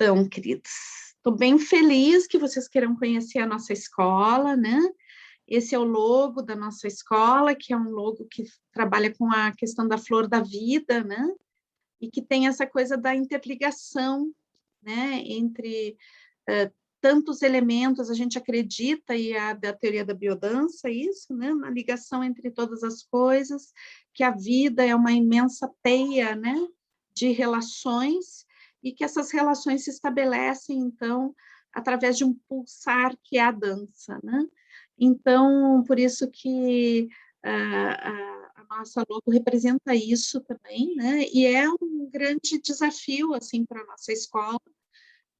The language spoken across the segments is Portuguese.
Então, queridos, estou bem feliz que vocês queiram conhecer a nossa escola, né? Esse é o logo da nossa escola, que é um logo que trabalha com a questão da flor da vida, né? E que tem essa coisa da interligação, né? Entre tantos elementos, a gente acredita, e a da teoria da biodança, isso, né? Na ligação entre todas as coisas, que a vida é uma imensa teia, né? De relações, e que essas relações se estabelecem, então, através de um pulsar que é a dança, né? Então, por isso que a nossa logo representa isso também, né? E é um grande desafio, assim, para a nossa escola,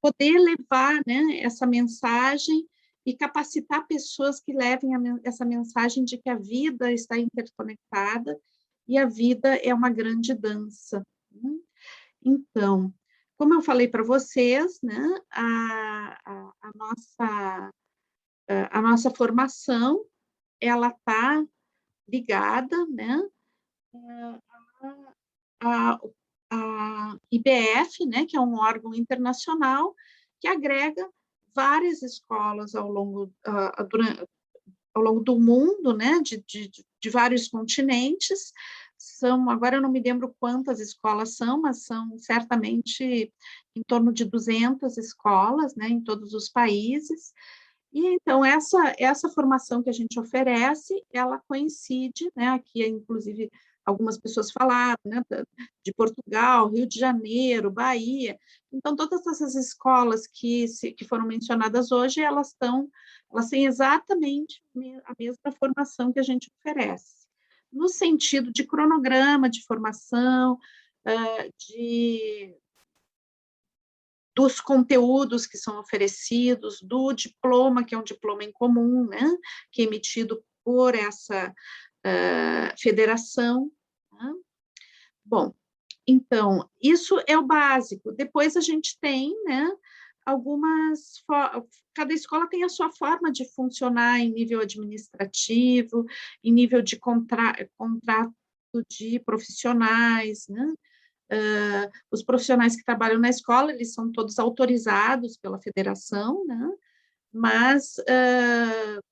poder levar, né, essa mensagem e capacitar pessoas que levem essa mensagem de que a vida está interconectada e a vida é uma grande dança, né? Então, como eu falei para vocês, né, a nossa formação, ela está ligada, né, a, a IBF, né, que é um órgão internacional que agrega várias escolas ao longo do mundo, né, de vários continentes. Agora eu não me lembro quantas escolas são, mas são certamente em torno de 200 escolas, né, em todos os países. E então essa formação que a gente oferece, ela coincide, né, aqui inclusive algumas pessoas falaram, né, de Portugal, Rio de Janeiro, Bahia. Então todas essas escolas que foram mencionadas hoje, elas têm exatamente a mesma formação que a gente oferece, no sentido de cronograma de formação, dos conteúdos que são oferecidos, do diploma, que é um diploma em comum, né, que é emitido por essa federação, né? Bom, então, isso é o básico. Depois a gente tem, né, cada escola tem a sua forma de funcionar em nível administrativo, em nível de contrato de profissionais, né? Os profissionais que trabalham na escola, eles são todos autorizados pela federação, né? Mas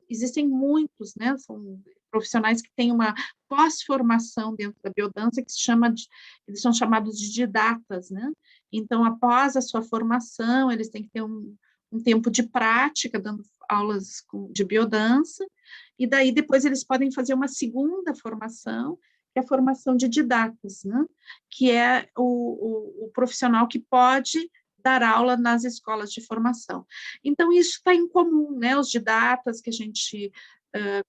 existem muitos, né? São profissionais que têm uma pós-formação dentro da biodança eles são chamados de didatas, né? Então, após a sua formação, eles têm que ter um tempo de prática, dando aulas de biodança, e daí depois eles podem fazer uma segunda formação, que é a formação de didatas, né? Que é o profissional que pode dar aula nas escolas de formação. Então, isso está em comum, né? Os didatas que a gente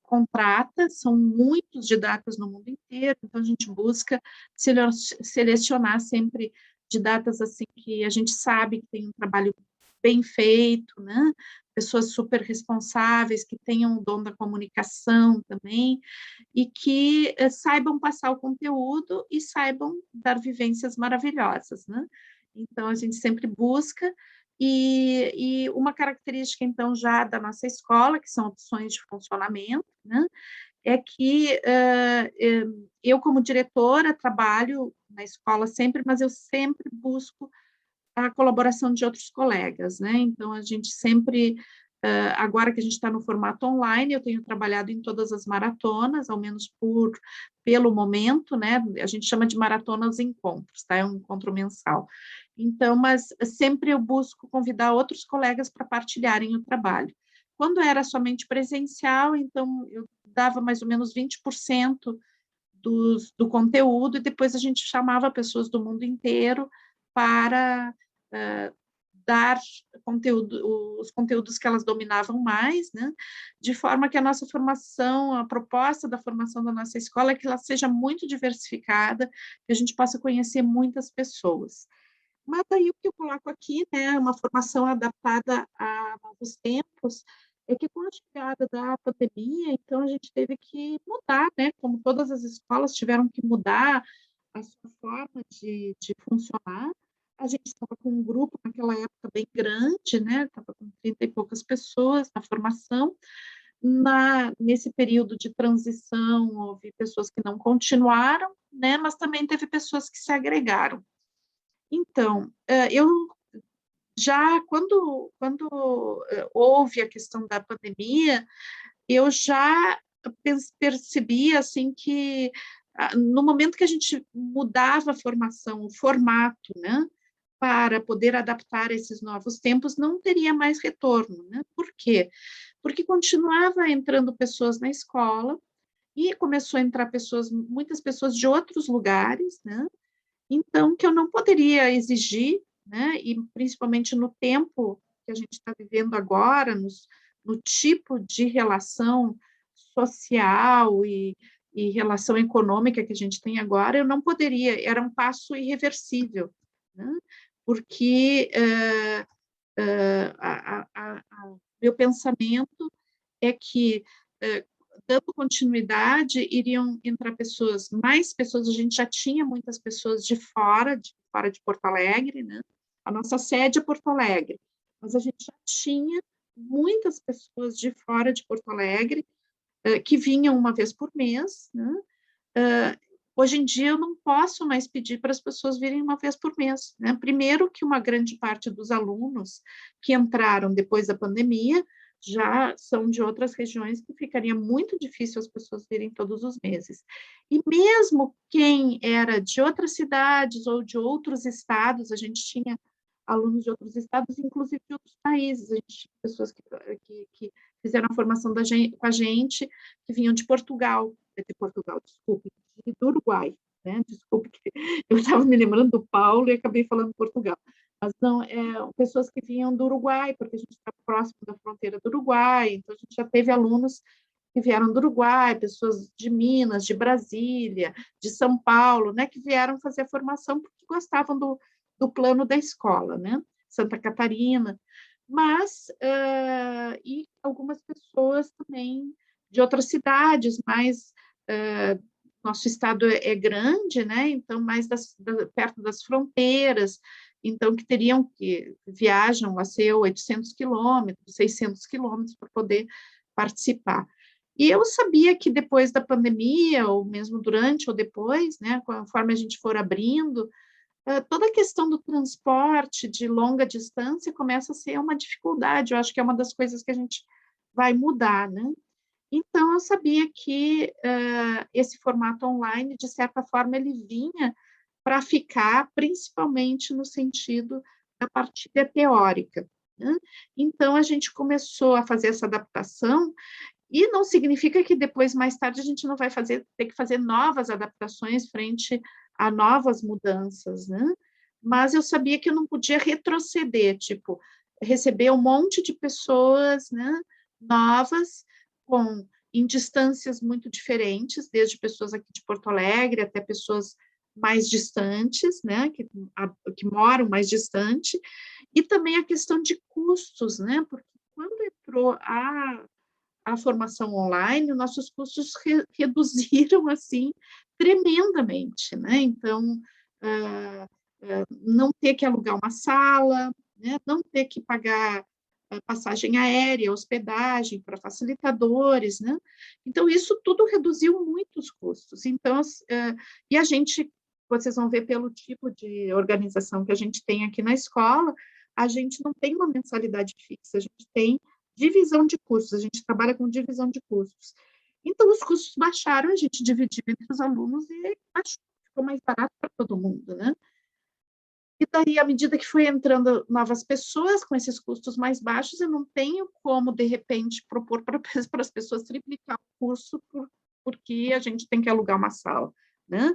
contrata, são muitos didatas no mundo inteiro, então a gente busca selecionar sempre didatas assim que a gente sabe que tem um trabalho bem feito, né? Pessoas super responsáveis, que tenham o dom da comunicação também, e que saibam passar o conteúdo e saibam dar vivências maravilhosas, né? Então, a gente sempre busca, e uma característica, então, já da nossa escola, que são opções de funcionamento, né, é que eu, como diretora, trabalho na escola sempre, mas eu sempre busco a colaboração de outros colegas, né, então a gente sempre, agora que a gente está no formato online, eu tenho trabalhado em todas as maratonas, ao menos pelo momento, né, a gente chama de maratona os encontros, tá, é um encontro mensal. Então, mas sempre eu busco convidar outros colegas para partilharem o trabalho. Quando era somente presencial, então eu dava mais ou menos 20% do conteúdo, e depois a gente chamava pessoas do mundo inteiro para dar os conteúdos que elas dominavam mais, né? De forma que a nossa formação, a proposta da formação da nossa escola é que ela seja muito diversificada, que a gente possa conhecer muitas pessoas. Mas aí o que eu coloco aqui, né, uma formação adaptada a novos tempos, é que com a chegada da pandemia, então a gente teve que mudar, né, como todas as escolas tiveram que mudar a sua forma de funcionar. A gente estava com um grupo naquela época bem grande, né, estava com 30 e poucas pessoas na formação. Nesse período de transição, houve pessoas que não continuaram, né, mas também teve pessoas que se agregaram. Então, eu já houve a questão da pandemia, eu já percebi assim que no momento que a gente mudava a formação, o formato, né, para poder adaptar esses novos tempos, não teria mais retorno, né? Por quê? Porque continuava entrando pessoas na escola e começou a entrar muitas pessoas de outros lugares, né? Então, que eu não poderia exigir, né? E principalmente no tempo que a gente está vivendo agora, no tipo de relação social e relação econômica que a gente tem agora, eu não poderia, era um passo irreversível, né? Porque meu pensamento é que, dando continuidade, iriam entrar mais pessoas, a gente já tinha muitas pessoas de fora de Porto Alegre, né? A nossa sede é Porto Alegre, mas a gente já tinha muitas pessoas de fora de Porto Alegre, que vinham uma vez por mês, né? Hoje em dia eu não posso mais pedir para as pessoas virem uma vez por mês, né? Primeiro que uma grande parte dos alunos que entraram depois da pandemia já são de outras regiões que ficaria muito difícil as pessoas virem todos os meses. E mesmo quem era de outras cidades ou de outros estados, a gente tinha alunos de outros estados, inclusive de outros países, a gente tinha pessoas que fizeram a formação com a gente, que vinham de Portugal, desculpe, do Uruguai, né? Desculpe, que eu estava me lembrando do Paulo e acabei falando Portugal. Mas não, pessoas que vinham do Uruguai, porque a gente está próximo da fronteira do Uruguai, então a gente já teve alunos que vieram do Uruguai, pessoas de Minas, de Brasília, de São Paulo, né, que vieram fazer a formação porque gostavam do plano da escola, né? Santa Catarina, mas e algumas pessoas também de outras cidades, mas nosso estado é grande, né? Então mais perto das fronteiras, então que viajam a ser 800 quilômetros, 600 quilômetros para poder participar. E eu sabia que depois da pandemia, ou mesmo durante ou depois, né, conforme a gente for abrindo, toda a questão do transporte de longa distância começa a ser uma dificuldade. Eu acho que é uma das coisas que a gente vai mudar, né? Então, eu sabia que esse formato online, de certa forma, ele vinha para ficar, principalmente no sentido da partilha teórica, né? Então, a gente começou a fazer essa adaptação, e não significa que depois, mais tarde, a gente não vai ter que fazer novas adaptações frente a novas mudanças, né? Mas eu sabia que eu não podia retroceder, tipo, receber um monte de pessoas, né, novas, em distâncias muito diferentes, desde pessoas aqui de Porto Alegre até pessoas mais distantes, né, que moram mais distante, e também a questão de custos, né, porque quando entrou a formação online, nossos custos reduziram, assim, tremendamente, né? Então, não ter que alugar uma sala, né? Não ter que pagar passagem aérea, hospedagem para facilitadores, né? Então, isso tudo reduziu muito os custos. Então, e a gente, vocês vão ver pelo tipo de organização que a gente tem aqui na escola, a gente não tem uma mensalidade fixa, a gente tem divisão de custos, a gente trabalha com divisão de custos. Então, os custos baixaram, a gente dividiu entre os alunos e ficou mais barato para todo mundo, né? E daí, à medida que foi entrando novas pessoas com esses custos mais baixos, eu não tenho como, de repente, propor para as pessoas triplicar o curso porque a gente tem que alugar uma sala, né?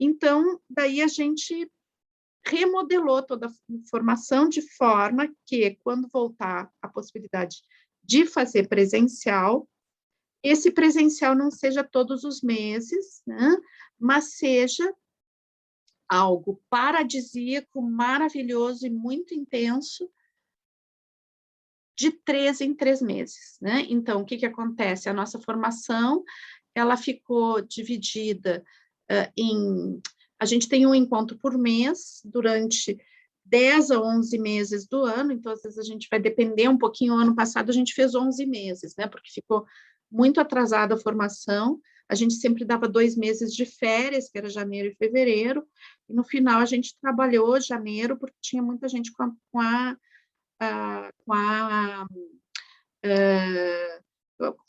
Então, daí a gente remodelou toda a formação de forma que, quando voltar a possibilidade de fazer presencial, esse presencial não seja todos os meses, né? Mas seja algo paradisíaco, maravilhoso e muito intenso, de 3 em 3 meses, né? Então, o que acontece? A nossa formação, ela ficou dividida a gente tem um encontro por mês, durante 10 a 11 meses do ano, então, às vezes, a gente vai depender um pouquinho. O ano passado, a gente fez 11 meses, né? Porque ficou muito atrasada a formação, a gente sempre dava 2 meses de férias, que era janeiro e fevereiro, e no final a gente trabalhou janeiro, porque tinha muita gente com a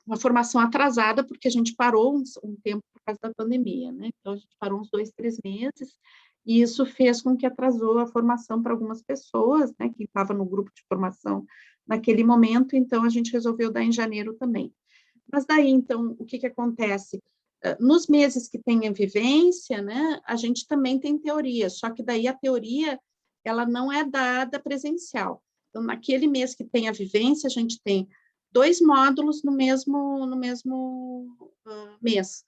uma formação atrasada, porque a gente parou um tempo por causa da pandemia, né? Então, a gente parou uns 2, 3 meses, e isso fez com que atrasou a formação para algumas pessoas, né, que estavam no grupo de formação naquele momento, então a gente resolveu dar em janeiro também. Mas daí, então, o que que acontece? Nos meses que tem a vivência, né, a gente também tem teoria, só que daí a teoria, ela não é dada presencial. Então, naquele mês que tem a vivência, a gente tem 2 módulos no mesmo mês.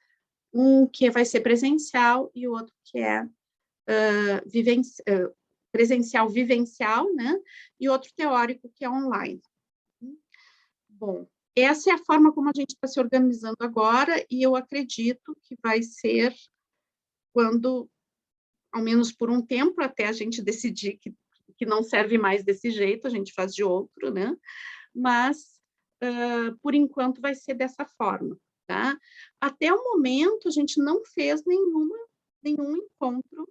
Um que vai ser presencial e o outro que é presencial vivencial, né? E outro teórico que é online. Bom, essa é a forma como a gente está se organizando agora, e eu acredito que vai ser quando, ao menos por um tempo, até a gente decidir que não serve mais desse jeito, a gente faz de outro, né? Mas, por enquanto, vai ser dessa forma, tá? Até o momento, a gente não fez nenhum encontro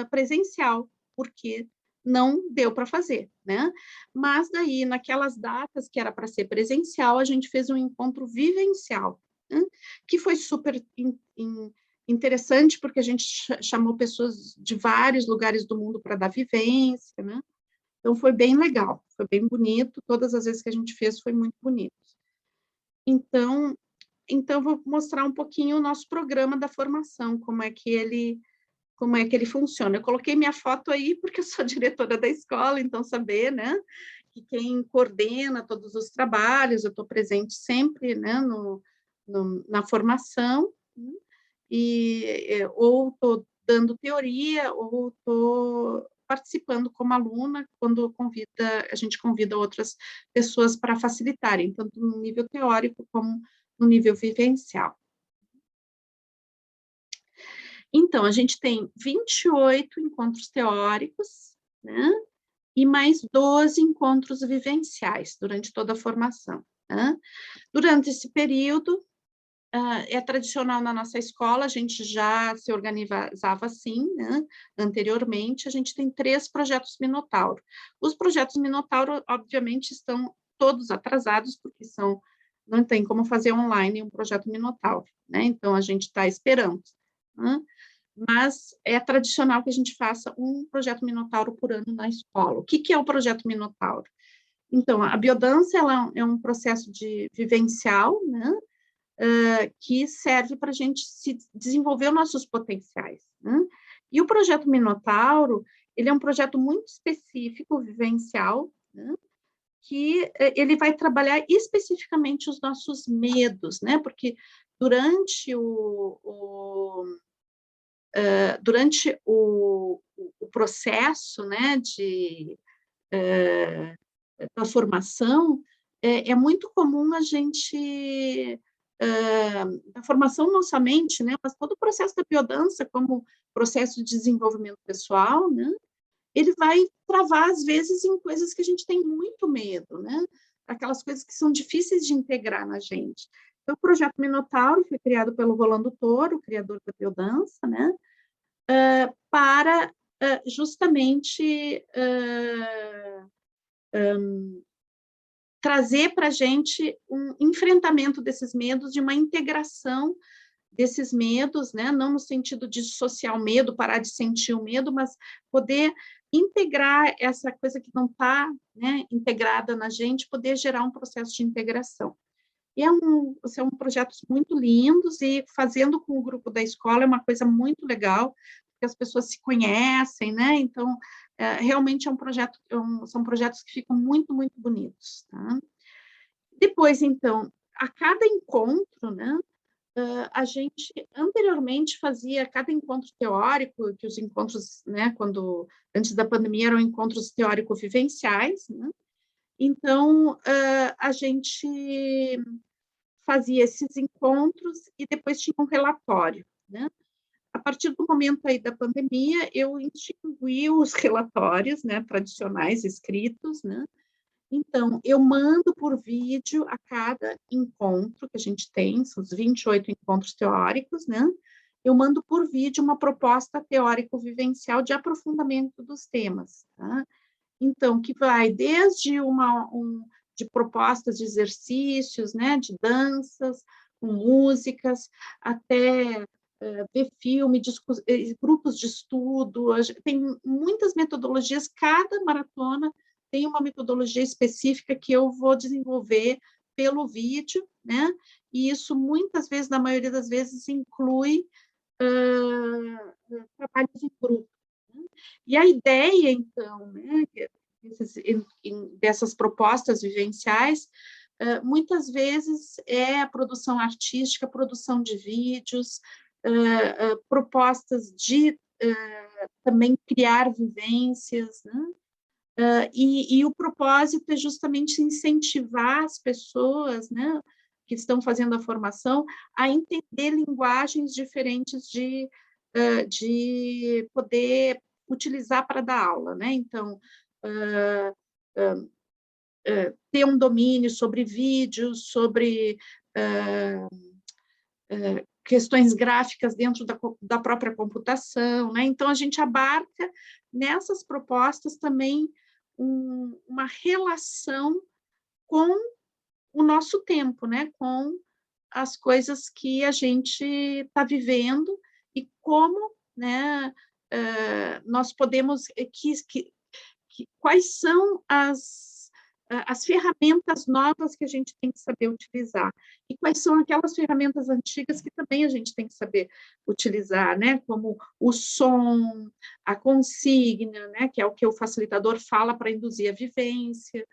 presencial, porque não deu para fazer, né? Mas daí, naquelas datas que era para ser presencial, a gente fez um encontro vivencial, né? Que foi super interessante, porque a gente chamou pessoas de vários lugares do mundo para dar vivência, né? Então, foi bem legal, foi bem bonito, todas as vezes que a gente fez foi muito bonito. Então, vou mostrar um pouquinho o nosso programa da formação, como é que ele funciona. Eu coloquei minha foto aí porque eu sou diretora da escola, então saber, né, que quem coordena todos os trabalhos, eu estou presente sempre, né, na formação, ou estou dando teoria, ou estou participando como aluna, quando a gente convida outras pessoas para facilitarem, tanto no nível teórico como no nível vivencial. Então, a gente tem 28 encontros teóricos, né? E mais 12 encontros vivenciais durante toda a formação, né? Durante esse período, é tradicional na nossa escola, a gente já se organizava assim, né? Anteriormente, a gente tem 3 projetos Minotauro. Os projetos Minotauro, obviamente, estão todos atrasados, porque não tem como fazer online um projeto Minotauro, né? Então, a gente está esperando, né? Mas é tradicional que a gente faça um projeto Minotauro por ano na escola. O que é o projeto Minotauro? Então, a biodança é um processo vivencial, né, que serve para a gente se desenvolver os nossos potenciais, né? E o projeto Minotauro, ele é um projeto muito específico, vivencial, né, que ele vai trabalhar especificamente os nossos medos, né, porque durante o processo, né, da formação, é muito comum a gente, a formação não somente, né, mas todo o processo da biodança, como processo de desenvolvimento pessoal, né, ele vai travar, às vezes, em coisas que a gente tem muito medo, né, aquelas coisas que são difíceis de integrar na gente. Então, o projeto Minotauro foi criado pelo Rolando Toro, o criador da biodança, né, para justamente trazer para a gente um enfrentamento desses medos, de uma integração desses medos, né? Não no sentido de dissociar o medo, parar de sentir o medo, mas poder integrar essa coisa que não está, né, integrada na gente, poder gerar um processo de integração. E são projetos muito lindos, e fazendo com o grupo da escola é uma coisa muito legal, porque as pessoas se conhecem, né? Então, realmente são projetos que ficam muito, muito bonitos, tá? Depois, então, a cada encontro, né, a gente anteriormente fazia cada encontro teórico, que os encontros, né, antes da pandemia, eram encontros teórico-vivenciais, né? Então, a gente fazia esses encontros e depois tinha um relatório, né? A partir do momento aí da pandemia, eu extingui os relatórios, né, tradicionais escritos, né? Então, eu mando por vídeo a cada encontro que a gente tem, são os 28 encontros teóricos, né? Eu mando por vídeo uma proposta teórico-vivencial de aprofundamento dos temas, tá? então, que vai desde de propostas de exercícios, né, de danças, com músicas, até ver filme, grupos de estudo, tem muitas metodologias, cada maratona tem uma metodologia específica que eu vou desenvolver pelo vídeo, né, e isso muitas vezes, na maioria das vezes, inclui trabalhos em grupo. Né? E a ideia, então, né, dessas propostas vivenciais, muitas vezes é a produção artística, a produção de vídeos, propostas de também criar vivências, né? E o propósito é justamente incentivar as pessoas, né, que estão fazendo a formação a entender linguagens diferentes de poder utilizar para dar aula, né? Então, ter um domínio sobre vídeos, sobre questões gráficas dentro da própria computação, né? Então, a gente abarca nessas propostas também uma relação com o nosso tempo, né? Com as coisas que a gente está vivendo e como, né, nós podemos, quais são as ferramentas novas que a gente tem que saber utilizar e quais são aquelas ferramentas antigas que também a gente tem que saber utilizar, né? Como o som, a consigna, né? Que é o que o facilitador fala para induzir a vivência,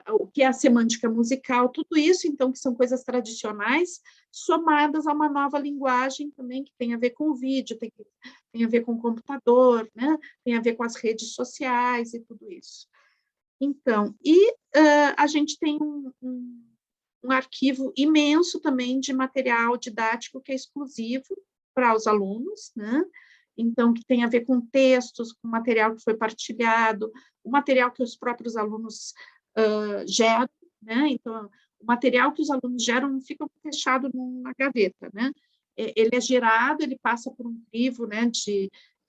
o que é a semântica musical, tudo isso, então, que são coisas tradicionais, somadas a uma nova linguagem também, que tem a ver com o vídeo, tem a ver com o computador, né? Tem a ver com as redes sociais e tudo isso. Então, a gente tem um arquivo imenso também de material didático que é exclusivo para os alunos, né? Então, que tem a ver com textos, com material que foi partilhado, o material que os próprios alunos geram, né? Então, o material que os alunos geram não fica fechado numa gaveta, né? Ele é gerado, ele passa por um crivo, né?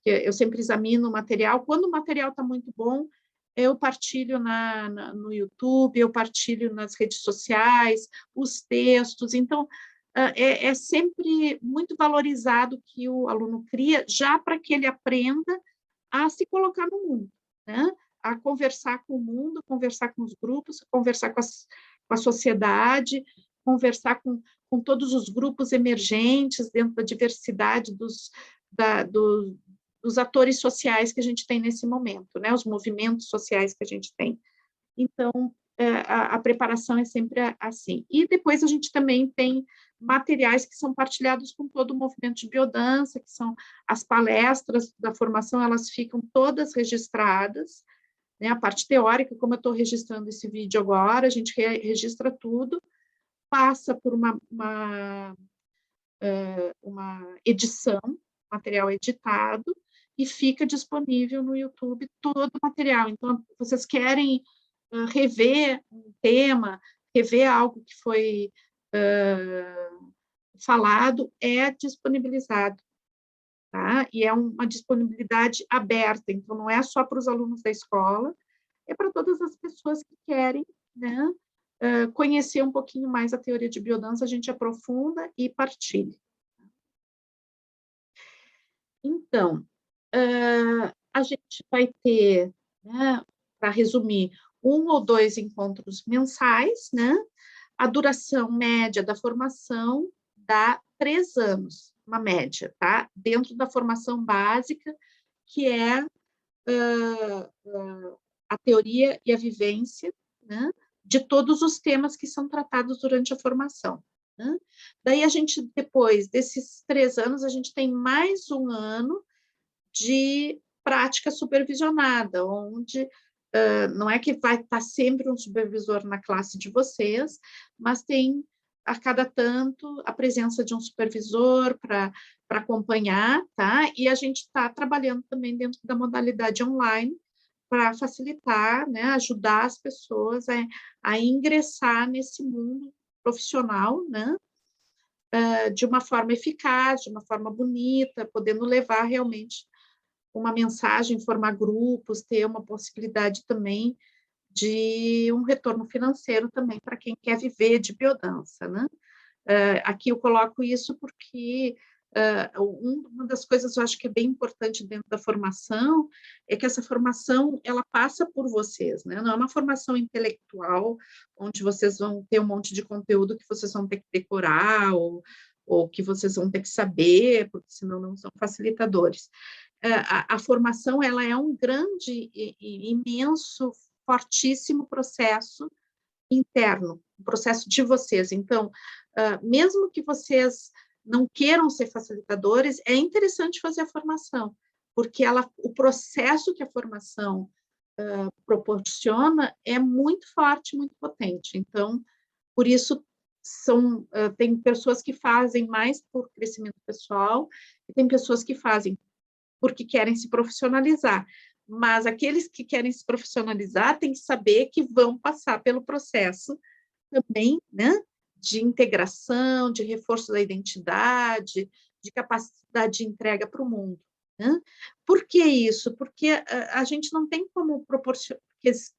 Eu sempre examino o material. Quando o material está muito bom, eu partilho no YouTube, eu partilho nas redes sociais, os textos. Então, é sempre muito valorizado que o aluno cria, já para que ele aprenda a se colocar no mundo, né? A conversar com o mundo, conversar com os grupos, conversar com a sociedade, conversar com todos os grupos emergentes dentro da diversidade dos atores sociais que a gente tem nesse momento, né? Os movimentos sociais que a gente tem. Então, a preparação é sempre assim. E depois a gente também tem materiais que são partilhados com todo o movimento de biodança, que são as palestras da formação, elas ficam todas registradas, né? A parte teórica, como eu estou registrando esse vídeo agora, a gente registra tudo, passa por uma edição, material editado, e fica disponível no YouTube todo o material. Então, vocês querem rever um tema, rever algo que foi falado, é disponibilizado, tá? E é uma disponibilidade aberta, então não é só para os alunos da escola, é para todas as pessoas que querem, né, conhecer um pouquinho mais a teoria de biodança, a gente aprofunda e partilha. Então, a gente vai ter, né, para resumir, 1 ou 2 encontros mensais, né? A duração média da formação dá 3 anos, uma média, tá? Dentro da formação básica, que é a teoria e a vivência, né? De todos os temas que são tratados durante a formação. Né? Daí a gente, depois desses 3 anos, a gente tem mais 1 ano de prática supervisionada, onde não é que vai estar sempre um supervisor na classe de vocês, mas tem a cada tanto a presença de um supervisor para acompanhar, tá? E a gente está trabalhando também dentro da modalidade online para facilitar, né, ajudar as pessoas a ingressar nesse mundo profissional, né? De uma forma eficaz, de uma forma bonita, podendo levar realmente uma mensagem, formar grupos, ter uma possibilidade também de um retorno financeiro também para quem quer viver de biodança, né? Aqui eu coloco isso porque uma das coisas eu acho que é bem importante dentro da formação é que essa formação ela passa por vocês, né? Não é uma formação intelectual onde vocês vão ter um monte de conteúdo que vocês vão ter que decorar ou que vocês vão ter que saber, porque senão não são facilitadores. A formação ela é um grande, imenso, fortíssimo processo interno, um processo de vocês. Então, mesmo que vocês não queiram ser facilitadores, é interessante fazer a formação, porque o processo que a formação proporciona é muito forte, muito potente. Então, por isso, tem pessoas que fazem mais por crescimento pessoal e tem pessoas que fazem porque querem se profissionalizar. Mas aqueles que querem se profissionalizar têm que saber que vão passar pelo processo também, né, de integração, de reforço da identidade, de capacidade de entrega para o mundo. Né? Por que isso? Porque a gente não tem como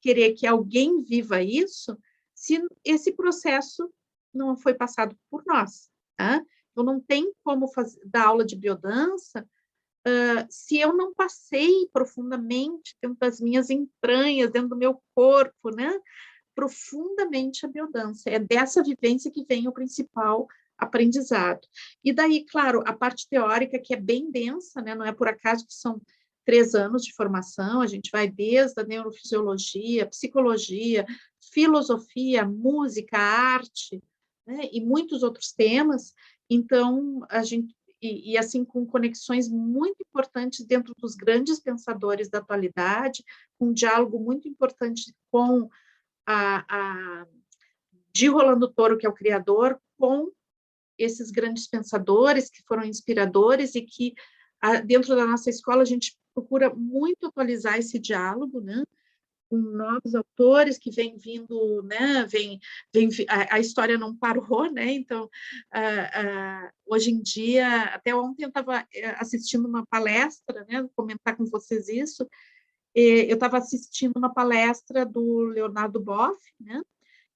querer que alguém viva isso se esse processo não foi passado por nós. Tá? Eu não tenho como dar aula de biodança se eu não passei profundamente dentro das minhas entranhas, dentro do meu corpo, né? Profundamente a biodança. É dessa vivência que vem o principal aprendizado. E daí, claro, a parte teórica, que é bem densa, né? Não é por acaso que são 3 anos de formação, a gente vai desde a neurofisiologia, psicologia, filosofia, música, arte, né? E muitos outros temas. Então, a gente assim, com conexões muito importantes dentro dos grandes pensadores da atualidade, um diálogo muito importante com de Rolando Toro, que é o criador, com esses grandes pensadores que foram inspiradores e que, dentro da nossa escola, a gente procura muito atualizar esse diálogo, né? Com novos autores que vêm vindo, né? A história não parou, né? Então, hoje em dia, até ontem eu estava assistindo uma palestra, né? Vou comentar com vocês isso. Eu estava assistindo uma palestra do Leonardo Boff, né?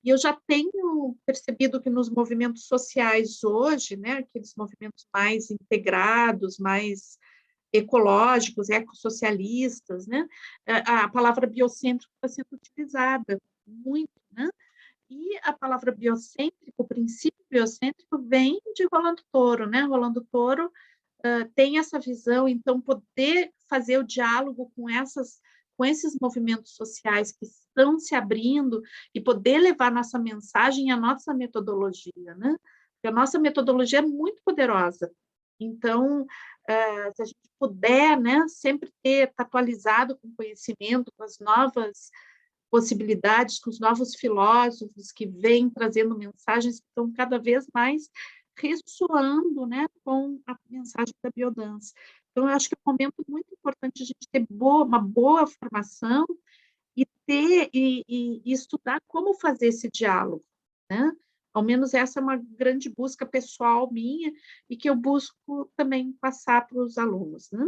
E eu já tenho percebido que nos movimentos sociais hoje, né, aqueles movimentos mais integrados, mais ecológicos, ecossocialistas, né, a palavra biocêntrico está sendo utilizada muito, né? E a palavra biocêntrico, o princípio biocêntrico vem de Rolando Toro, né? Rolando Toro tem essa visão, então poder fazer o diálogo com esses movimentos sociais que estão se abrindo e poder levar nossa mensagem e a nossa metodologia, né? Porque a nossa metodologia é muito poderosa. Então, se a gente puder, né, sempre estar atualizado com conhecimento, com as novas possibilidades, com os novos filósofos que vêm trazendo mensagens que estão cada vez mais ressoando, né, com a mensagem da biodança. Então, eu acho que é um momento muito importante a gente ter uma boa formação e estudar como fazer esse diálogo, né? Ao menos essa é uma grande busca pessoal minha e que eu busco também passar para os alunos, né?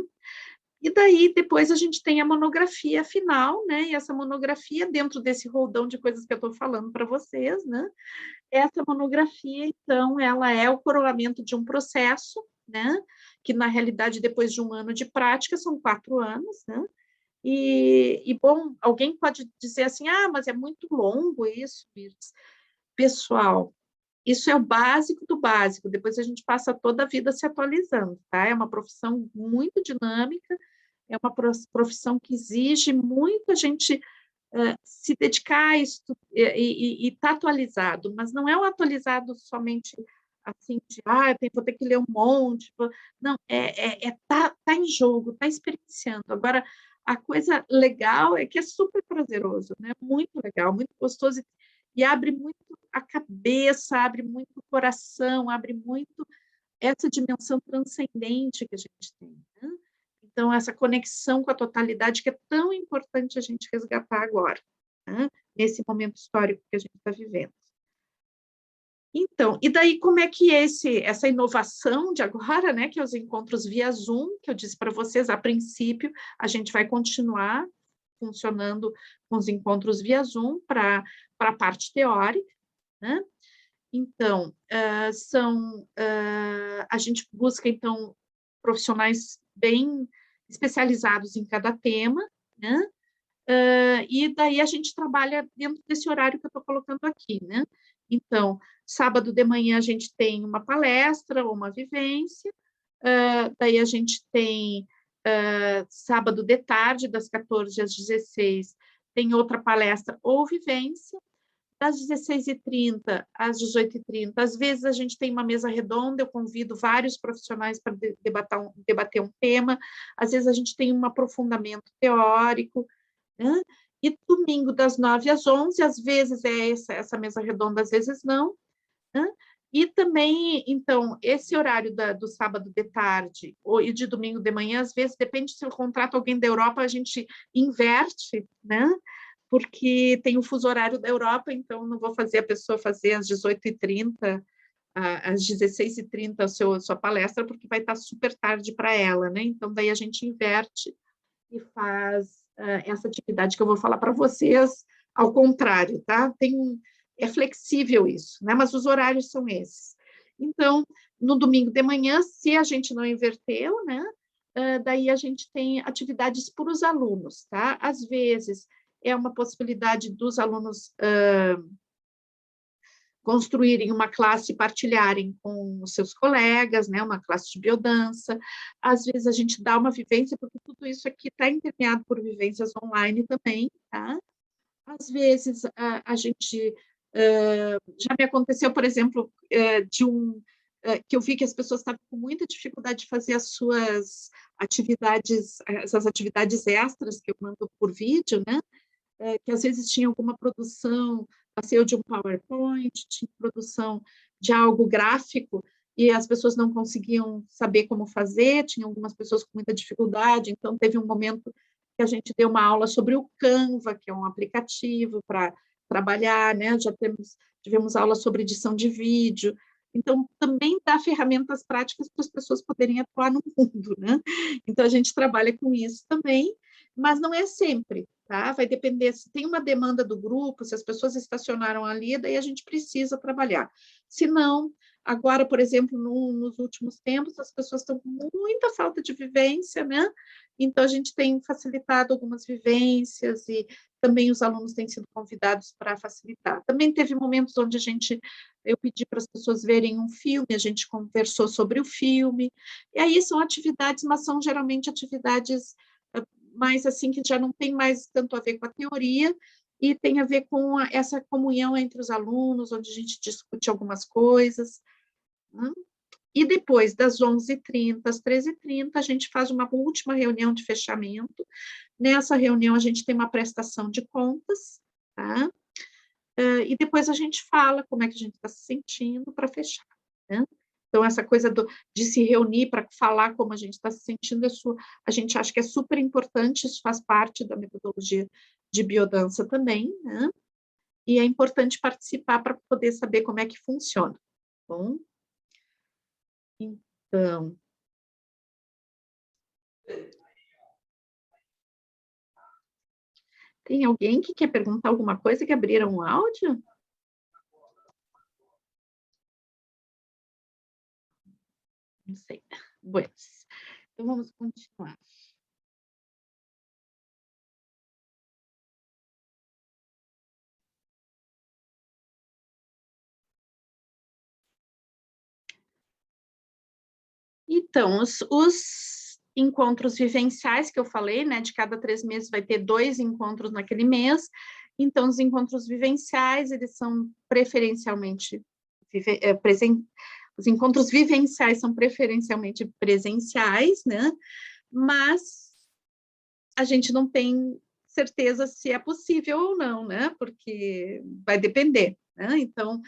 E daí, depois, a gente tem a monografia final, né? E essa monografia, dentro desse roldão de coisas que eu estou falando para vocês, né? Essa monografia, então, ela é o coroamento de um processo, né? Que, na realidade, depois de 1 ano de prática, são 4 anos, né? Bom, alguém pode dizer assim, mas é muito longo isso, Virtus. Pessoal, isso é o básico do básico, depois a gente passa toda a vida se atualizando, tá? É uma profissão muito dinâmica, é uma profissão que exige muito a gente se dedicar a isso e estar atualizado, mas não é um atualizado somente assim, vou ter que ler um monte, não, tá em jogo, tá experienciando. Agora, a coisa legal é que é super prazeroso, né? Muito legal, muito gostoso e abre muito a cabeça, abre muito o coração, abre muito essa dimensão transcendente que a gente tem, né? Então, essa conexão com a totalidade que é tão importante a gente resgatar agora, né? Nesse momento histórico que a gente está vivendo. Então, e daí como é que essa inovação de agora, né, que é os encontros via Zoom, que eu disse para vocês, a princípio, a gente vai continuar funcionando com os encontros via Zoom para a parte teórica, né? Então, a gente busca, então, profissionais bem especializados em cada tema, né? E daí a gente trabalha dentro desse horário que eu estou colocando aqui, né? Então, sábado de manhã a gente tem uma palestra ou uma vivência, daí a gente tem sábado de tarde, das 14 às 16, tem outra palestra ou vivência, das 16h30 às 18h30, às vezes a gente tem uma mesa redonda, eu convido vários profissionais para debater um tema, às vezes a gente tem um aprofundamento teórico, né? E domingo das 9 às 11, às vezes é essa mesa redonda, às vezes não, né? E também, então, esse horário do sábado de tarde e de domingo de manhã, às vezes, depende se eu contrato alguém da Europa, a gente inverte, né? Porque tem o fuso horário da Europa, então não vou fazer a pessoa fazer às 18h30, às 16h30 a sua palestra, porque vai estar super tarde para ela, né? Então, daí a gente inverte e faz essa atividade que eu vou falar para vocês, ao contrário, tá? É flexível isso, né? Mas os horários são esses. Então, no domingo de manhã, se a gente não inverteu, né? Daí a gente tem atividades para os alunos, tá? Às vezes é uma possibilidade dos alunos construírem uma classe e partilharem com os seus colegas, né, uma classe de biodança. Às vezes a gente dá uma vivência, porque tudo isso aqui está intermeado por vivências online também, tá? Às vezes a gente já me aconteceu, por exemplo, que eu vi que as pessoas estavam com muita dificuldade de fazer as suas atividades, essas atividades extras que eu mando por vídeo, né? Que às vezes tinha alguma produção, passeio de um PowerPoint, tinha produção de algo gráfico, e as pessoas não conseguiam saber como fazer, tinha algumas pessoas com muita dificuldade, então teve um momento que a gente deu uma aula sobre o Canva, que é um aplicativo para trabalhar, né? Tivemos aula sobre edição de vídeo, então também dá ferramentas práticas para as pessoas poderem atuar no mundo, né? Então a gente trabalha com isso também, mas não é sempre, tá? Vai depender se tem uma demanda do grupo, se as pessoas estacionaram ali, daí a gente precisa trabalhar. Se não, agora, por exemplo, nos últimos tempos, as pessoas estão com muita falta de vivência, né? Então, a gente tem facilitado algumas vivências e também os alunos têm sido convidados para facilitar. Também teve momentos onde eu pedi para as pessoas verem um filme, a gente conversou sobre o filme, e aí são atividades, mas são geralmente atividades mais assim, que já não tem mais tanto a ver com a teoria, e tem a ver com essa comunhão entre os alunos, onde a gente discute algumas coisas, né? E depois, das 11h30 às 13h30, a gente faz uma última reunião de fechamento. Nessa reunião, a gente tem uma prestação de contas, tá? E depois a gente fala como é que a gente está se sentindo para fechar, né? Então, essa coisa de se reunir para falar como a gente está se sentindo, a gente acha que é super importante, isso faz parte da metodologia de biodança também, né? E é importante participar para poder saber como é que funciona. Bom, então... Tem alguém que quer perguntar alguma coisa, que abriram um áudio? Não sei. Bueno, então vamos continuar. Então, os encontros vivenciais que eu falei, né, de cada 3 meses vai ter 2 encontros naquele mês, então os encontros vivenciais, eles são preferencialmente os encontros vivenciais são preferencialmente presenciais, né, mas a gente não tem certeza se é possível ou não, né, porque vai depender, né, então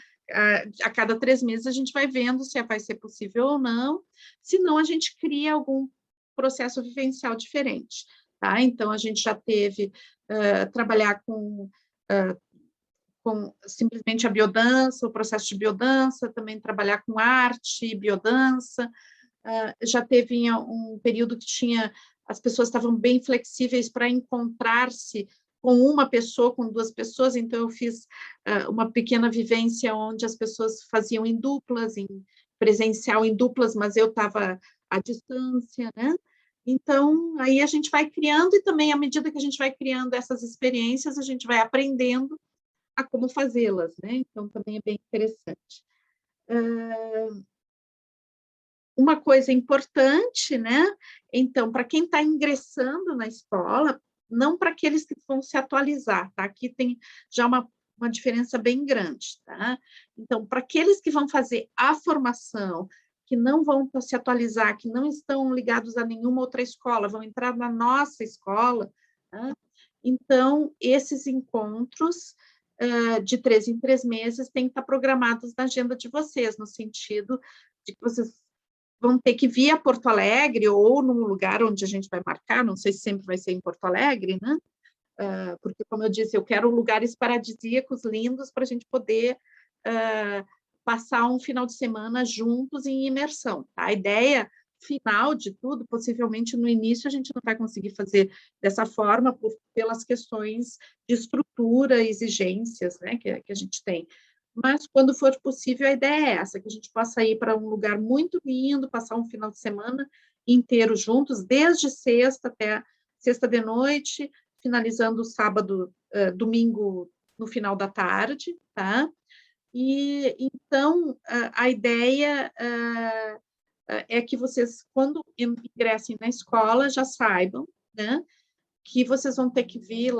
a cada 3 meses a gente vai vendo se vai ser possível ou não, se não a gente cria algum processo vivencial diferente, tá? Então a gente já teve trabalhar com com simplesmente a biodança, o processo de biodança, também trabalhar com arte, biodança. Já teve um período que as pessoas estavam bem flexíveis para encontrar-se com uma pessoa, com duas pessoas, então eu fiz uma pequena vivência onde as pessoas faziam em duplas, em presencial em duplas, mas eu estava à distância, né? Então, aí a gente vai criando, e também, à medida que a gente vai criando essas experiências, a gente vai aprendendo a como fazê-las, né? Então, também é bem interessante. Uma coisa importante, né? Então, para quem está ingressando na escola, não para aqueles que vão se atualizar, tá? Aqui tem já uma diferença bem grande, tá? Então, para aqueles que vão fazer a formação, que não vão se atualizar, que não estão ligados a nenhuma outra escola, vão entrar na nossa escola, tá? Então, esses encontros de 3 em 3 meses têm que estar programados na agenda de vocês, no sentido de que vocês vão ter que vir a Porto Alegre ou num lugar onde a gente vai marcar, não sei se sempre vai ser em Porto Alegre, né? Porque, como eu disse, eu quero lugares paradisíacos, lindos, para a gente poder passar um final de semana juntos em imersão. Tá? A ideia final de tudo, possivelmente no início a gente não vai conseguir fazer dessa forma pelas questões de estrutura, exigências, né, que a gente tem. Mas, quando for possível, a ideia é essa, que a gente possa ir para um lugar muito lindo, passar um final de semana inteiro juntos, desde sexta até sexta de noite, finalizando sábado, domingo, no final da tarde, tá? E, então, a ideia é que vocês, quando ingressem na escola, já saibam, né, que vocês vão ter que vir,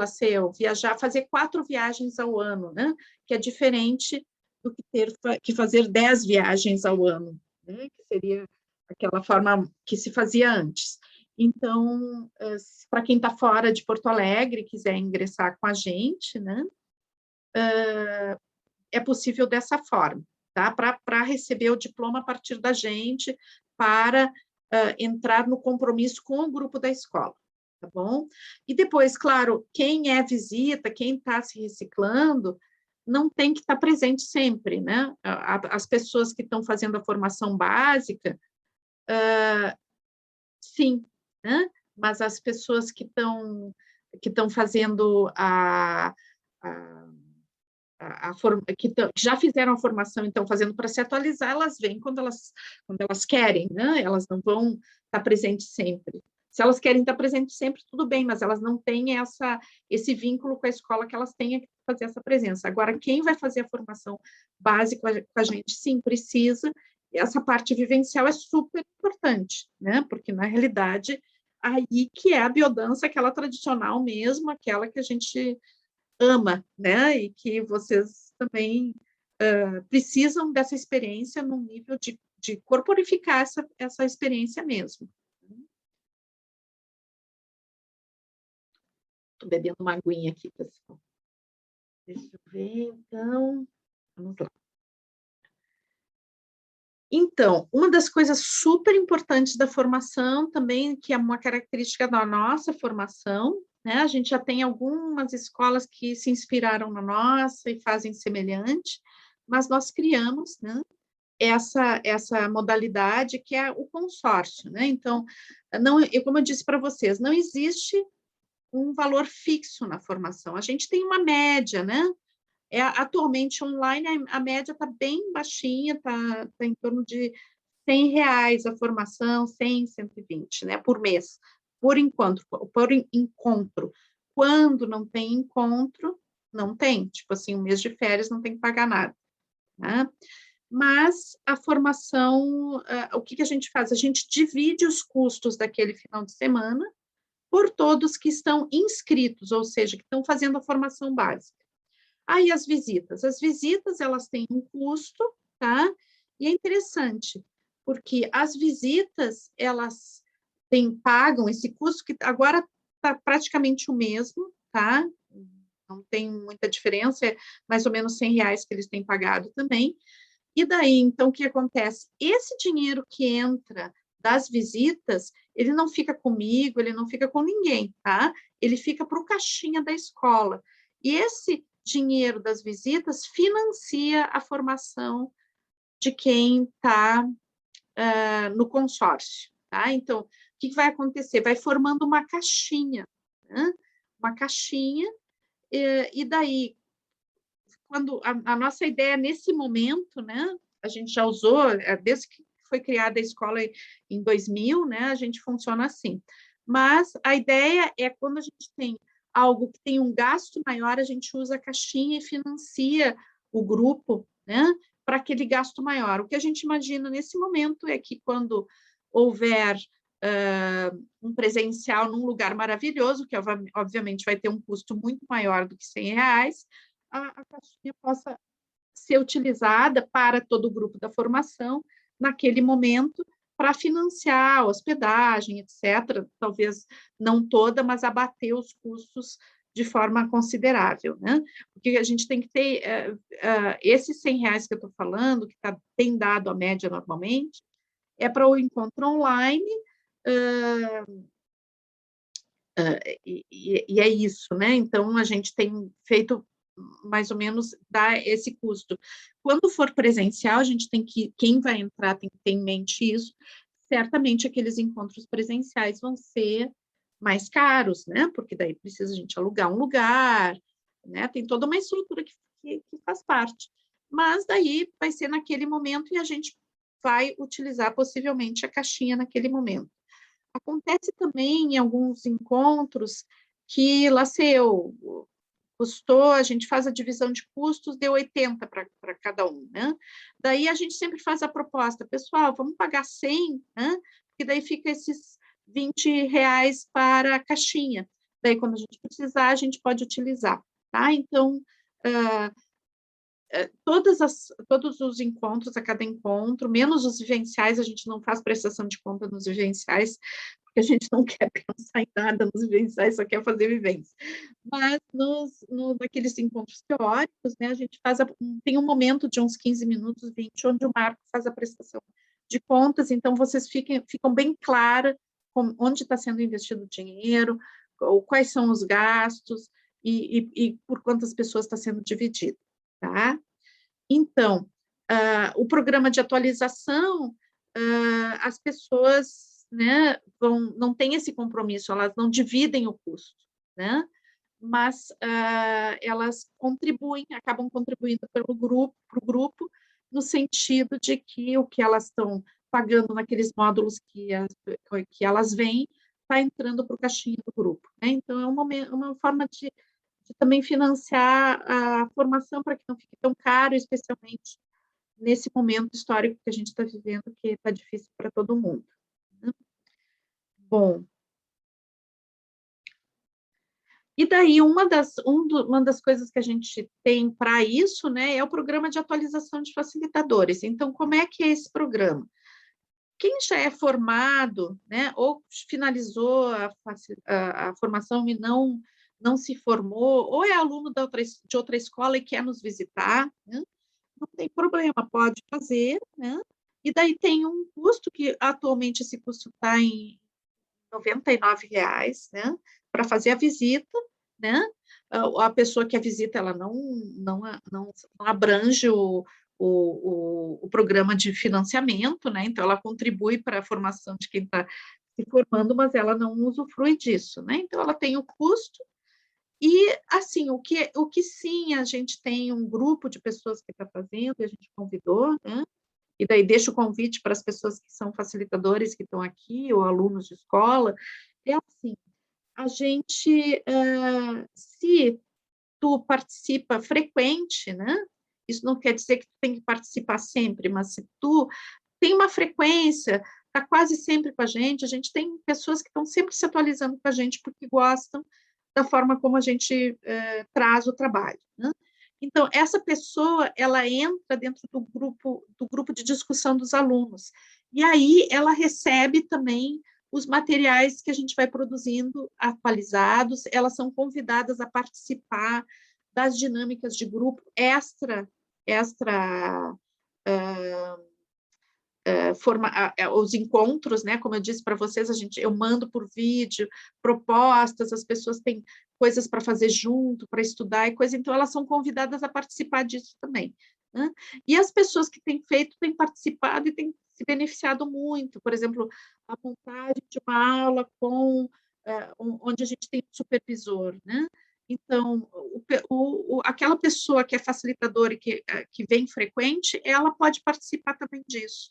viajar, fazer 4 viagens ao ano, né? Que é diferente do que ter que fazer 10 viagens ao ano, né? Que seria aquela forma que se fazia antes. Então, para quem está fora de Porto Alegre e quiser ingressar com a gente, né? É possível dessa forma, tá? Para receber o diploma a partir da gente, para entrar no compromisso com o grupo da escola. Tá bom? E depois, claro, quem é visita, quem está se reciclando, não tem que estar presente sempre, né? As pessoas que estão fazendo a formação básica, sim, né? Mas as pessoas que estão fazendo que já fizeram a formação, então, fazendo para se atualizar, elas vêm quando elas querem, né? Elas não vão estar presentes sempre. Se elas querem estar presentes sempre, tudo bem, mas elas não têm esse vínculo com a escola que elas têm que fazer essa presença. Agora, quem vai fazer a formação básica com a gente, sim, precisa. Essa parte vivencial é super importante, né? Porque, na realidade, aí que é a biodança, aquela tradicional mesmo, aquela que a gente ama, né? E que vocês também precisam dessa experiência num nível de corporificar essa experiência mesmo. Estou bebendo uma aguinha aqui, pessoal. Deixa eu ver, então. Vamos lá. Então, uma das coisas super importantes da formação também, que é uma característica da nossa formação, né? A gente já tem algumas escolas que se inspiraram na nossa e fazem semelhante, mas nós criamos, né, essa modalidade que é o consórcio, né? Então, como eu disse para vocês, não existe um valor fixo na formação. A gente tem uma média, né? Atualmente, online, a média está bem baixinha, está em torno de R$ 100 a formação, 100, 120, né, por mês, por encontro. Quando não tem encontro, não tem. Tipo assim, um mês de férias não tem que pagar nada, né? Mas a formação, o que a gente faz? A gente divide os custos daquele final de semana por todos que estão inscritos, ou seja, que estão fazendo a formação básica. Aí as visitas, elas têm um custo, tá? E é interessante, porque as visitas, elas pagam esse custo, que agora está praticamente o mesmo, tá? Não tem muita diferença, é mais ou menos R$ 100 que eles têm pagado também. E daí, então, o que acontece? Esse dinheiro que entra das visitas, ele não fica comigo, ele não fica com ninguém, tá? Ele fica para o caixinha da escola. E esse dinheiro das visitas financia a formação de quem está no consórcio, tá? Então, o que vai acontecer? Vai formando uma caixinha, né? Uma caixinha, e daí, quando a nossa ideia nesse momento, né? A gente já usou, desde que foi criada a escola em 2000, né? A gente funciona assim. Mas a ideia é quando a gente tem algo que tem um gasto maior, a gente usa a caixinha e financia o grupo, né? Para aquele gasto maior. O que a gente imagina nesse momento é que quando houver um presencial num lugar maravilhoso, que obviamente vai ter um custo muito maior do que R$ 100, a caixinha possa ser utilizada para todo o grupo da formação naquele momento para financiar a hospedagem, etc. Talvez não toda, mas abater os custos de forma considerável, né? Porque a gente tem que ter esses R$ 100 que eu estou falando, que tem dado a média normalmente, é para o encontro online, e é isso, né? Então, a gente tem feito mais ou menos dar esse custo. Quando for presencial, a gente tem que, quem vai entrar tem que ter em mente isso, certamente aqueles encontros presenciais vão ser mais caros, né? Porque daí precisa a gente alugar um lugar, né? Tem toda uma estrutura que faz parte. Mas daí vai ser naquele momento e a gente vai utilizar possivelmente a caixinha naquele momento. Acontece também em alguns encontros que, lá sei eu, custou, a gente faz a divisão de custos, deu 80 para cada um, né? Daí a gente sempre faz a proposta, pessoal, vamos pagar 100, né? E daí fica esses R$ 20 para a caixinha. Daí, quando a gente precisar, a gente pode utilizar, tá? Então, todos os encontros, a cada encontro, menos os vivenciais, a gente não faz prestação de conta nos vivenciais, porque a gente não quer pensar em nada nos vivenciais, só quer fazer vivência. Mas naqueles encontros teóricos, né, a gente tem um momento de uns 15 minutos, 20, onde o Marco faz a prestação de contas, então vocês ficam bem claras onde está sendo investido o dinheiro, ou quais são os gastos, e por quantas pessoas está sendo dividido. Tá? Então, o programa de atualização, as pessoas, né, não têm esse compromisso, elas não dividem o custo, né? Mas elas acabam contribuindo para o grupo, no sentido de que o que elas estão pagando naqueles módulos que elas vêm, está entrando para o caixinha do grupo, né? Então, é uma forma de também financiar a formação para que não fique tão caro, especialmente nesse momento histórico que a gente está vivendo, que está difícil para todo mundo. Bom, e daí uma das coisas que a gente tem para isso, né, é o programa de atualização de facilitadores. Então, como é que é esse programa? Quem já é formado, né, ou finalizou a formação e não se formou, ou é aluno de outra escola e quer nos visitar, né? Não tem problema, pode fazer, né? E daí tem um custo que atualmente esse custo está em R$ 99, né? Para fazer a visita, né? A pessoa que a visita, ela não abrange o programa de financiamento, né? Então, ela contribui para a formação de quem está se formando, mas ela não usufrui disso, né? Então, ela tem o custo e, assim, o que sim, a gente tem um grupo de pessoas que está fazendo, e a gente convidou, né? E daí deixa o convite para as pessoas que são facilitadores que estão aqui, ou alunos de escola, é assim, a gente, se tu participa frequente, né? Isso não quer dizer que tu tem que participar sempre, mas se tu tem uma frequência, está quase sempre com a gente tem pessoas que estão sempre se atualizando com a gente porque gostam da forma como a gente traz o trabalho, né? Então, essa pessoa, ela entra dentro do grupo de discussão dos alunos, e aí ela recebe também os materiais que a gente vai produzindo atualizados, elas são convidadas a participar das dinâmicas de grupo extra os encontros, né? Como eu disse para vocês, eu mando por vídeo propostas, as pessoas têm coisas para fazer junto, para estudar e coisa, então elas são convidadas a participar disso também, né? E as pessoas que têm feito, têm participado e têm se beneficiado muito, por exemplo, a montagem de uma aula onde a gente tem um supervisor, né? Então, aquela pessoa que é facilitadora e que vem frequente, ela pode participar também disso.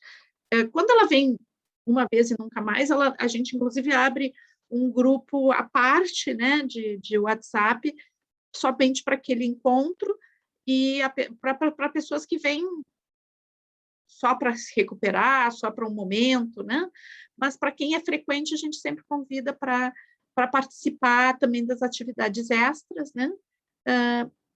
Quando ela vem uma vez e nunca mais, a gente, inclusive, abre um grupo à parte, né, de WhatsApp, somente para aquele encontro, e para pessoas que vêm só para se recuperar, só para um momento, né? Mas para quem é frequente, a gente sempre convida para participar também das atividades extras, né?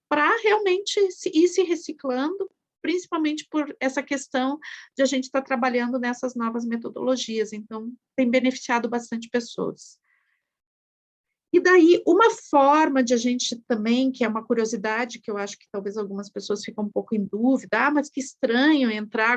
Para realmente ir se reciclando, principalmente por essa questão de a gente estar trabalhando nessas novas metodologias. Então, tem beneficiado bastante pessoas. E daí, uma forma de a gente também, que é uma curiosidade, que eu acho que talvez algumas pessoas ficam um pouco em dúvida, mas que estranho entrar,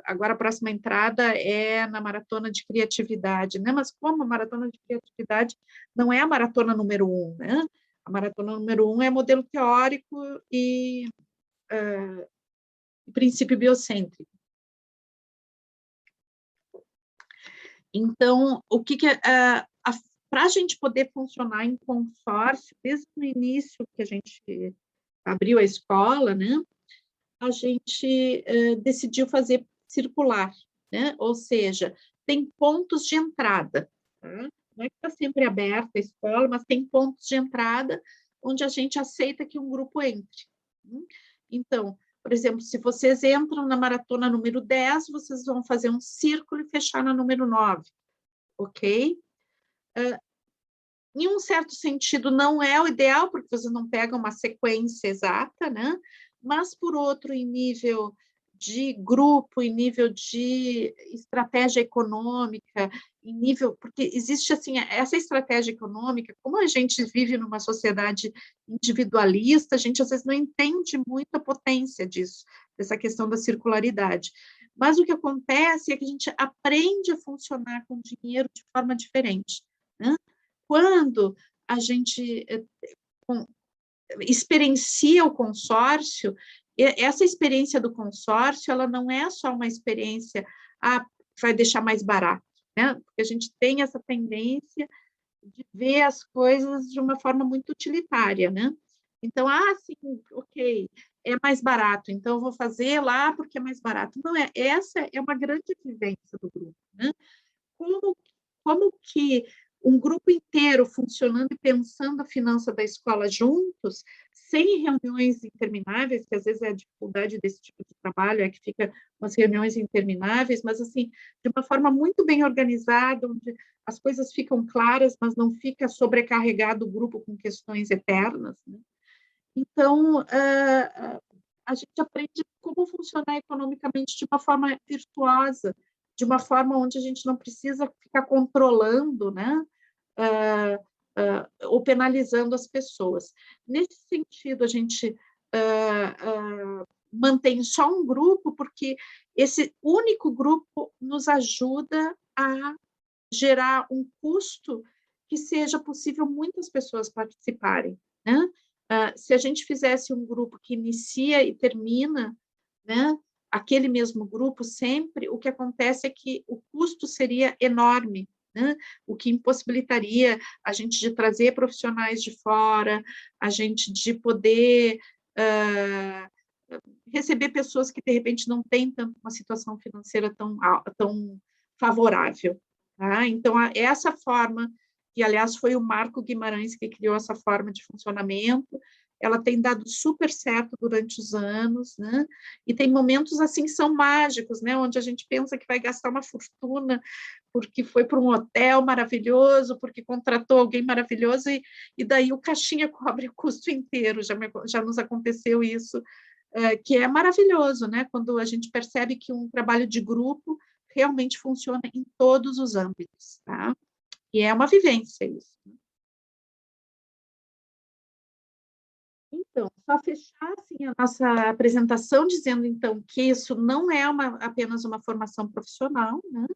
agora a próxima entrada é na maratona de criatividade, né? Mas como a maratona de criatividade não é a maratona número 1, né? A maratona número 1 é modelo teórico e princípio biocêntrico. Então, o que para a gente poder funcionar em consórcio, desde o início que a gente abriu a escola, né, a gente decidiu fazer circular, né? Ou seja, tem pontos de entrada, tá? Não é que está sempre aberta a escola, mas tem pontos de entrada onde a gente aceita que um grupo entre. Então, por exemplo, se vocês entram na maratona número 10, vocês vão fazer um círculo e fechar na número 9, ok? Em um certo sentido, não é o ideal, porque você não pega uma sequência exata, né? Mas, por outro, em nível de grupo, em nível de estratégia econômica, em nível... Porque existe, assim, essa estratégia econômica, como a gente vive numa sociedade individualista, a gente, às vezes, não entende muito a potência disso, dessa questão da circularidade. Mas o que acontece é que a gente aprende a funcionar com dinheiro de forma diferente, né? Quando a gente experiencia o consórcio, essa experiência do consórcio, ela não é só uma experiência, vai deixar mais barato, né? Porque a gente tem essa tendência de ver as coisas de uma forma muito utilitária, né? Então, sim, ok, é mais barato, então eu vou fazer lá porque é mais barato. Não é, essa é uma grande vivência do grupo, né? Como que um grupo inteiro funcionando e pensando a finança da escola juntos, sem reuniões intermináveis, que às vezes é a dificuldade desse tipo de trabalho, é que fica umas reuniões intermináveis, mas assim, de uma forma muito bem organizada, onde as coisas ficam claras, mas não fica sobrecarregado o grupo com questões eternas, né? Então, a gente aprende como funcionar economicamente de uma forma virtuosa, de uma forma onde a gente não precisa ficar controlando, né? Ou penalizando as pessoas. Nesse sentido, a gente mantém só um grupo, porque esse único grupo nos ajuda a gerar um custo que seja possível muitas pessoas participarem, né? Se a gente fizesse um grupo que inicia e termina, né, aquele mesmo grupo sempre, o que acontece é que o custo seria enorme, né? O que impossibilitaria a gente de trazer profissionais de fora, a gente de poder receber pessoas que, de repente, não têm tanto uma situação financeira tão favorável. Tá? Então, essa forma, que, aliás, foi o Marco Guimarães que criou essa forma de funcionamento, ela tem dado super certo durante os anos, né? E tem momentos assim que são mágicos, né? Onde a gente pensa que vai gastar uma fortuna porque foi para um hotel maravilhoso, porque contratou alguém maravilhoso e daí o caixinha cobre o custo inteiro. Já nos aconteceu isso, que é maravilhoso, né? Quando a gente percebe que um trabalho de grupo realmente funciona em todos os âmbitos, tá? E é uma vivência isso. Então, só fechar assim, a nossa apresentação dizendo, então, que isso não é apenas uma formação profissional, né?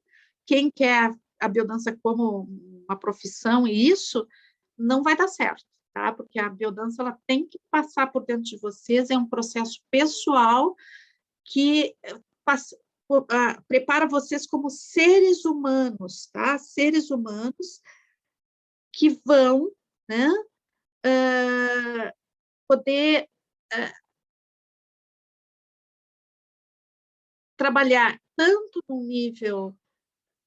Quem quer a biodança como uma profissão, e isso não vai dar certo, tá? Porque a biodança ela tem que passar por dentro de vocês, é um processo pessoal que prepara vocês como seres humanos, tá? Seres humanos que vão, né, poder trabalhar tanto no nível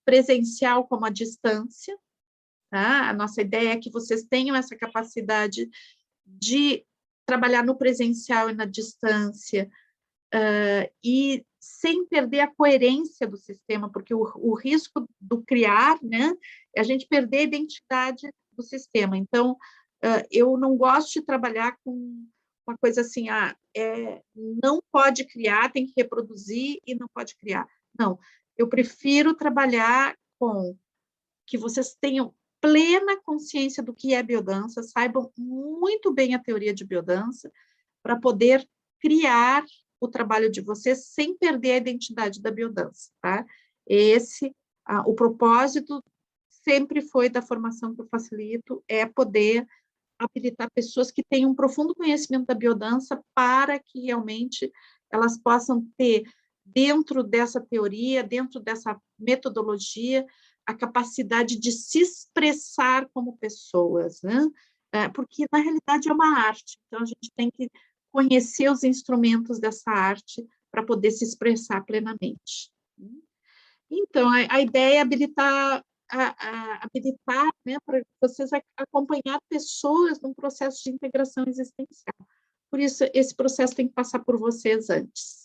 presencial como à distância, tá? A nossa ideia é que vocês tenham essa capacidade de trabalhar no presencial e na distância, e sem perder a coerência do sistema, porque o risco do criar, né, é a gente perder a identidade do sistema. Então, eu não gosto de trabalhar com uma coisa assim, não pode criar, tem que reproduzir e não pode criar. Não, eu prefiro trabalhar com que vocês tenham plena consciência do que é biodança, saibam muito bem a teoria de biodança, para poder criar o trabalho de vocês sem perder a identidade da biodança, tá? O propósito sempre foi da formação que eu facilito, é poder habilitar pessoas que tenham um profundo conhecimento da biodança para que realmente elas possam ter, dentro dessa teoria, dentro dessa metodologia, a capacidade de se expressar como pessoas, né? Porque, na realidade, é uma arte, então a gente tem que conhecer os instrumentos dessa arte para poder se expressar plenamente. Então, a ideia é habilitar, né, para vocês acompanhar pessoas num processo de integração existencial. Por isso, esse processo tem que passar por vocês antes.